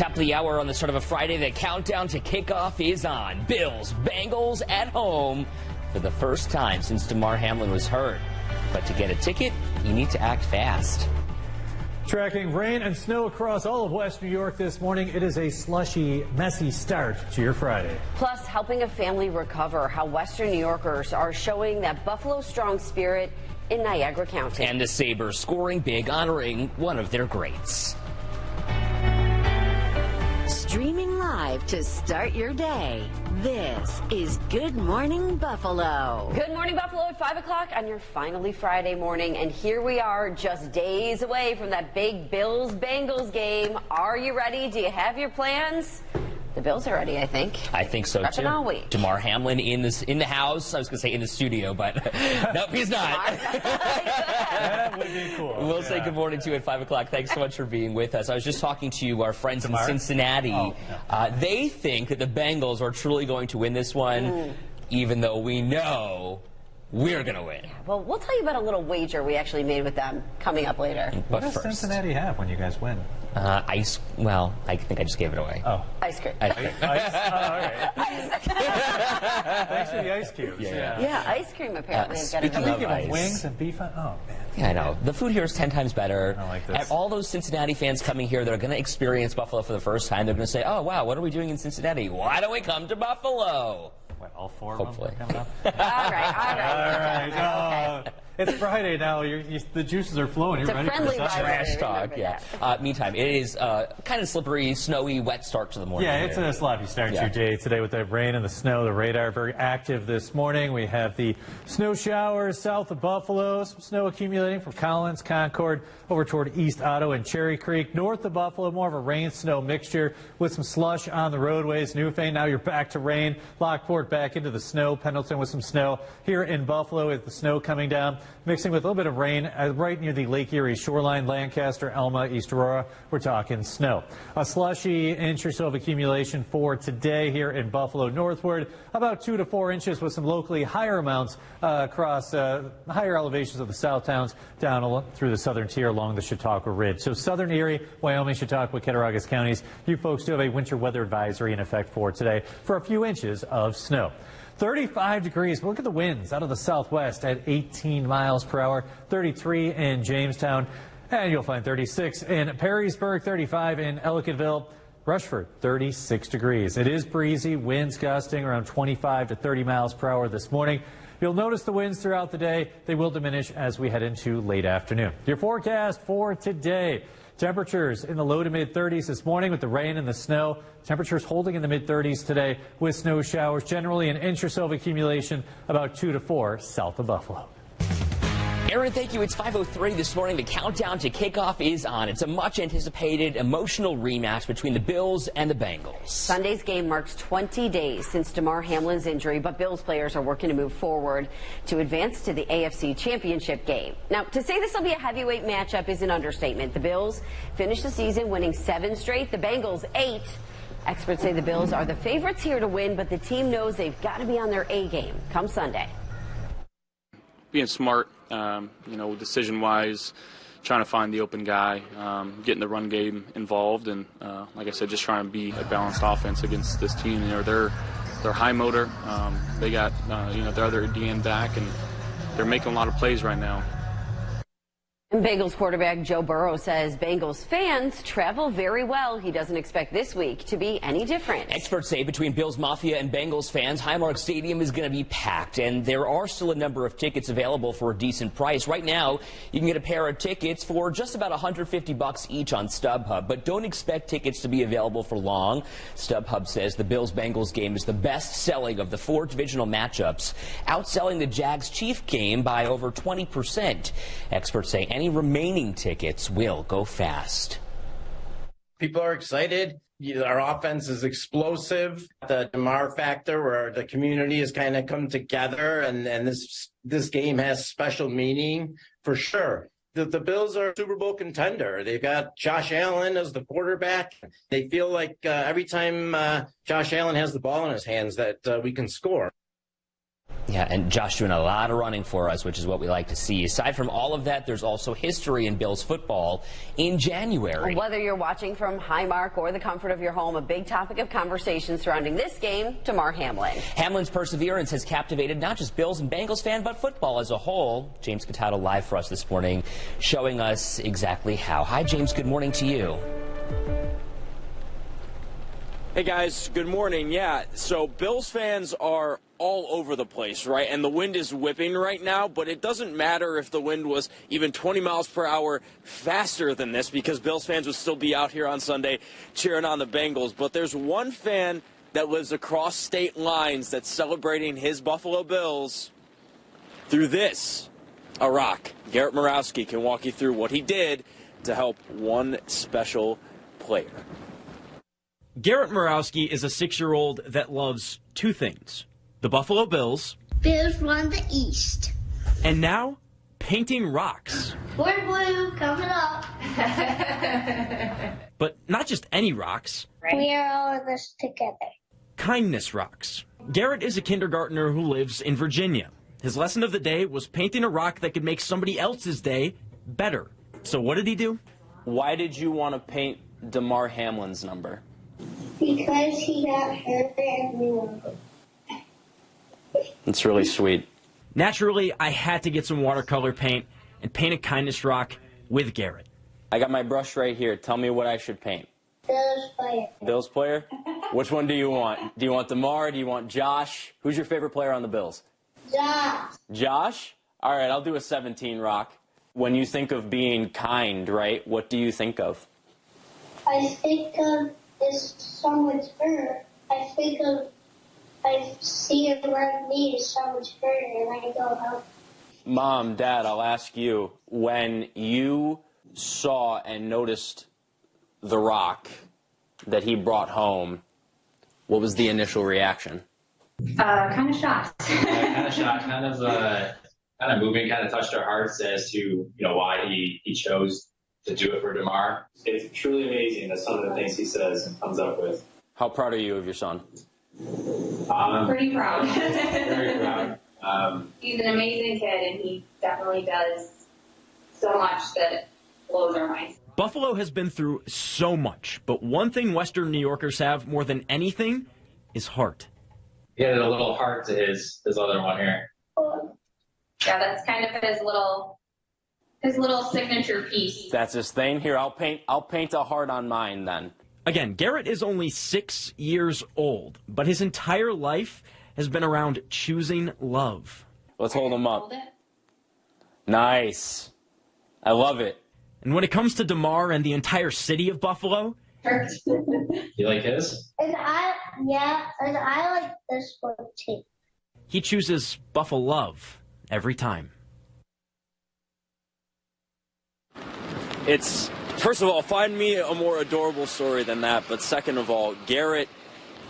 Top of the hour on the start of a Friday. The countdown to kickoff is on. Bills, Bengals at home for the first time since Damar Hamlin was hurt. But to get a ticket, you need to act fast. Tracking rain and snow across all of West New York this morning. It is a slushy, messy start to your Friday. Plus, helping a family recover, how Western New Yorkers are showing that Buffalo strong spirit in Niagara County. And the Sabres scoring big, honoring one of their greats. Streaming live to start your day, this is Good Morning Buffalo. Good Morning Buffalo at 5 o'clock on your finally Friday morning. And here we are just days away from that big Bills-Bengals game. Are you ready? Do you have your plans? The Bills are ready, I think. I think so, Prepping too. all week. Damar Hamlin in the house. I was going to say in the studio, but nope, he's not. That would be cool. We'll say good morning to you at 5 o'clock. Thanks so much for being with us. I was just talking to our friends in Cincinnati. Oh, no. They think that the Bengals are truly going to win this one, even though we know we're going to win. Well, we'll tell you about a little wager we actually made with them coming up later. What But does first, Cincinnati have when you guys win? ice. Well, I think I just gave it away. Oh. Ice cream. Ice cream. Ice? Oh, all right. Thanks for the ice cubes. Yeah, ice cream apparently. I've got speaking to of Give 'em ice. wings and beef. Oh, man. Yeah, I know. The food here is 10 times better. I like this. And all those Cincinnati fans coming here that are going to experience Buffalo for the first time, they're going to say, oh, wow, what are we doing in Cincinnati? Why don't we come to Buffalo? What, all four Hopefully. of them are coming up? All right. Okay. It's Friday now. The juices are flowing. It's You're a ready for friendly the Sunday. Trash talk, Remember yeah. Meantime, it is kind of slippery, snowy, wet start to the morning. Yeah, it's a sloppy start to Yeah. your day today with the rain and the snow. The radar very active this morning. We have the snow showers south of Buffalo. Some snow accumulating from Collins, Concord, over toward East Otto and Cherry Creek. North of Buffalo, more of a rain-snow mixture with some slush on the roadways. Newfane, now you're back to rain. Lockport back into the snow. Pendleton with some snow. Here in Buffalo with the snow coming down, mixing with a little bit of rain right near the Lake Erie shoreline. Lancaster, Elma, East Aurora, we're talking snow. A slushy inch or so of accumulation for today here in Buffalo northward. About 2 to 4 inches with some locally higher amounts across higher elevations of the south towns down through the southern tier along the Chautauqua Ridge. So southern Erie, Wyoming, Chautauqua, Cattaraugus counties, you folks do have a winter weather advisory in effect for today for a few inches of snow. 35 degrees. Look at the winds out of the southwest at 18 miles per hour. 33 in Jamestown. And you'll find 36 in Perrysburg, 35 in Ellicottville. Rushford, 36 degrees. It is breezy. Winds gusting around 25 to 30 miles per hour this morning. You'll notice the winds throughout the day. They will diminish as we head into late afternoon. Your forecast for today. Temperatures in the low to mid-30s this morning with the rain and the snow. Temperatures holding in the mid-30s today with snow showers. Generally an inch or so of accumulation, about 2 to 4 south of Buffalo. Aaron, thank you. It's 5:03 this morning. The countdown to kickoff is on. It's a much-anticipated, emotional rematch between the Bills and the Bengals. Sunday's game marks 20 days since Damar Hamlin's injury, but Bills players are working to move forward to advance to the AFC Championship game. Now, to say this will be a heavyweight matchup is an understatement. The Bills finished the season winning 7 straight, the Bengals 8. Experts say the Bills are the favorites here to win, but the team knows they've got to be on their A game come Sunday. Being smart, decision-wise, trying to find the open guy, getting the run game involved, and like I said, just trying to be a balanced offense against this team. They're high motor. They got their other DN back, and they're making a lot of plays right now. Bengals quarterback Joe Burrow says Bengals fans travel very well. He doesn't expect this week to be any different. Experts say between Bills Mafia and Bengals fans, Highmark Stadium is going to be packed, and there are still a number of tickets available for a decent price. Right now, you can get a pair of tickets for just about $150 each on StubHub, but don't expect tickets to be available for long. StubHub says the Bills-Bengals game is the best-selling of the 4 divisional matchups, outselling the Jags-Chief game by over 20%. Experts say any remaining tickets will go fast. People are excited. Our offense is explosive. The Damar factor where the community has kind of come together, and this game has special meaning for sure. The Bills are a Super Bowl contender. They've got Josh Allen as the quarterback. They feel like every time Josh Allen has the ball in his hands that we can score. Yeah, and Josh doing a lot of running for us, which is what we like to see. Aside from all of that, there's also history in Bills football in January. Whether you're watching from Highmark or the comfort of your home, a big topic of conversation surrounding this game, Damar Hamlin. Hamlin's perseverance has captivated not just Bills and Bengals fans, but football as a whole. James Catato live for us this morning, showing us exactly how. Hi, James. Good morning to you. Hey guys, good morning. Yeah, so Bills fans are all over the place, right? And the wind is whipping right now, but it doesn't matter if the wind was even 20 miles per hour faster than this, because Bills fans would still be out here on Sunday cheering on the Bengals. But there's one fan that lives across state lines that's celebrating his Buffalo Bills through this, a rock. Garrett Morawski can walk you through what he did to help one special player. Garrett Morawski is a 6-year-old that loves two things: the Buffalo Bills. Bills run the East. And now, painting rocks. We're blue coming up. But not just any rocks. We are all in this together. Kindness rocks. Garrett is a kindergartner who lives in Virginia. His lesson of the day was painting a rock that could make somebody else's day better. So what did he do? Why did you want to paint Damar Hamlin's number? Because he got hurt and we won. That's really sweet. Naturally, I had to get some watercolor paint and paint a kindness rock with Garrett. I got my brush right here. Tell me what I should paint. Bills player. Bills player? Which one do you want? Do you want Damar? Do you want Josh? Who's your favorite player on the Bills? Josh. Josh? All right, I'll do a 17 rock. When you think of being kind, right, what do you think of? I think of if someone's hurt. I see it around me if someone's hurt and I go help. Mom, Dad, I'll ask you, when you saw and noticed the rock that he brought home, what was the initial reaction? Kind of shocked. Kind of shocked, kind of moving, kind of touched our hearts as to why he chose to do it for Damar. It's truly amazing that some of the things he says and comes up with. How proud are you of your son? Pretty proud. Very proud. He's an amazing kid, and he definitely does so much that blows our minds. Buffalo has been through so much, but one thing Western New Yorkers have more than anything is heart. He had a little heart to his other one here. Yeah, that's kind of his little signature piece. That's his thing. Here, I'll paint a heart on mine then. Again, Garrett is only 6 years old, but his entire life has been around choosing love. Let's hold him up. Hold it. Nice. I love it. And when it comes to Damar and the entire city of Buffalo, You like his? And I like this one too. he chooses Buffalo love every time. It's, first of all, find me a more adorable story than that. But second of all, Garrett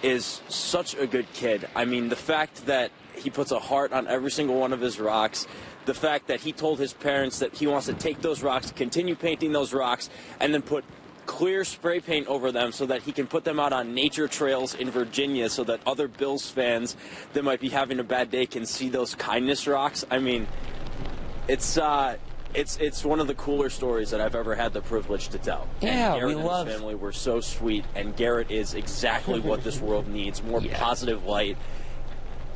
is such a good kid. I mean, the fact that he puts a heart on every single one of his rocks, the fact that he told his parents that he wants to take those rocks, continue painting those rocks, and then put clear spray paint over them so that he can put them out on nature trails in Virginia so that other Bills fans that might be having a bad day can see those kindness rocks. I mean, it's one of the cooler stories that I've ever had the privilege to tell. Yeah, and Garrett and his family were so sweet, and Garrett is exactly what this world needs, more positive light.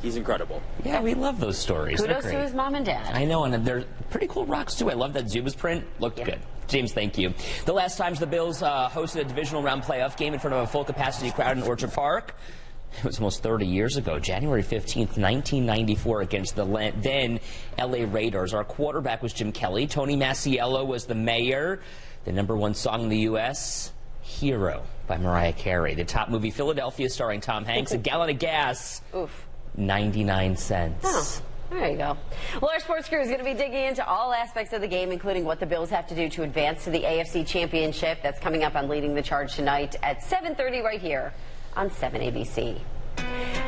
He's incredible. Yeah, we love those stories. Kudos to his mom and dad. I know, and they're pretty cool rocks, too. I love that Zubas print. Looked good. James, thank you. The last times the Bills hosted a divisional round playoff game in front of a full-capacity crowd in Orchard Park, it was almost 30 years ago, January 15th, 1994, against the then L.A. Raiders. Our quarterback was Jim Kelly. Tony Masiello was the mayor. The #1 song in the U.S., Hero by Mariah Carey. The top movie, Philadelphia, starring Tom Hanks. A gallon of gas, 99 cents. Oh. There you go. Well, our sports crew is going to be digging into all aspects of the game, including what the Bills have to do to advance to the AFC Championship. That's coming up on Leading the Charge tonight at 7:30 right here on 7 ABC.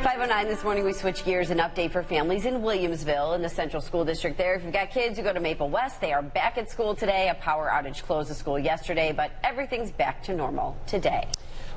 5:09 this morning, we switch gears. An update for families in Williamsville in the Central School District there. If you've got kids who go to Maple West, they are back at school today. A power outage closed the school yesterday, but everything's back to normal today.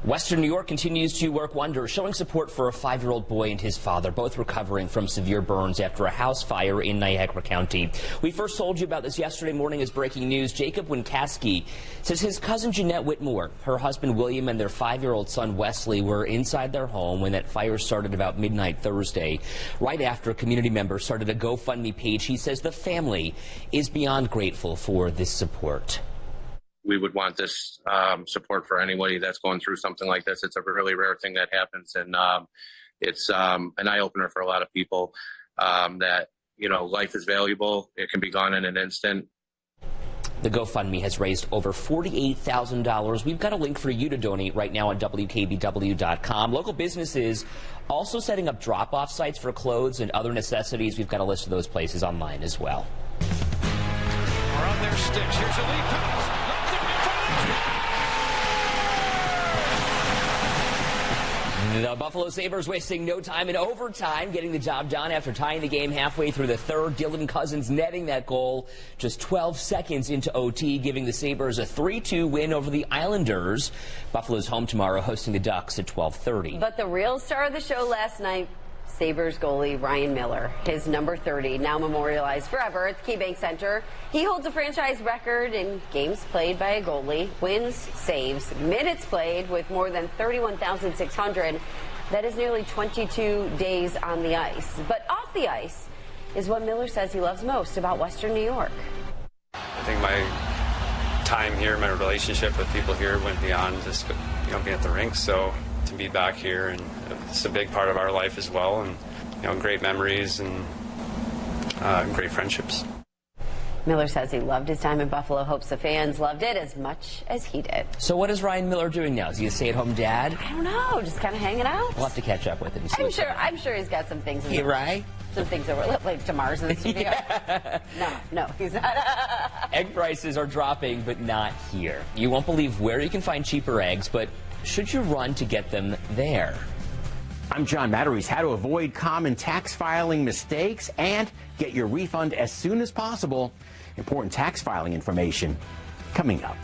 Western New York continues to work wonders, showing support for a 5-year-old boy and his father, both recovering from severe burns after a house fire in Niagara County. We first told you about this yesterday morning as breaking news. Jacob Winkaski says his cousin Jeanette Whitmore, her husband William, and their 5-year-old son Wesley were inside their home when that fire started about midnight Thursday. Right after, community members started a GoFundMe page. He says the family is beyond grateful for this support. We would want this support for anybody that's going through something like this. It's a really rare thing that happens, and it's an eye-opener for a lot of people that, you know, life is valuable. It can be gone in an instant. The GoFundMe has raised over $48,000. We've got a link for you to donate right now on WKBW.com. Local businesses also setting up drop-off sites for clothes and other necessities. We've got a list of those places online as well. Are on their sticks. Here's a lead pass. The Buffalo Sabres wasting no time in overtime, getting the job done after tying the game halfway through the third. Dylan Cousins netting that goal just 12 seconds into OT, giving the Sabres a 3-2 win over the Islanders. Buffalo's home tomorrow, hosting the Ducks at 12:30. But the real star of the show last night, Sabres goalie Ryan Miller, his number 30, now memorialized forever at the KeyBank Center. He holds a franchise record in games played by a goalie, wins, saves, minutes played with more than 31,600. That is nearly 22 days on the ice. But off the ice is what Miller says he loves most about Western New York. I think my time here, my relationship with people here went beyond just, you know, being at the rink. So to be back here, and it's a big part of our life as well, and, you know, great memories and great friendships. Miller says he loved his time in Buffalo, hopes the fans loved it as much as he did. So what is Ryan Miller doing now? Is he a stay-at-home dad? I don't know, just kind of hanging out. We'll have to catch up with him. I'm sure he's got some things in there. Right? Some things that were like to Mars in the studio. Yeah. No, he's not. Egg prices are dropping, but not here. You won't believe where you can find cheaper eggs, but should you run to get them there? I'm John Matteries. How to avoid common tax filing mistakes and get your refund as soon as possible. Important tax filing information coming up.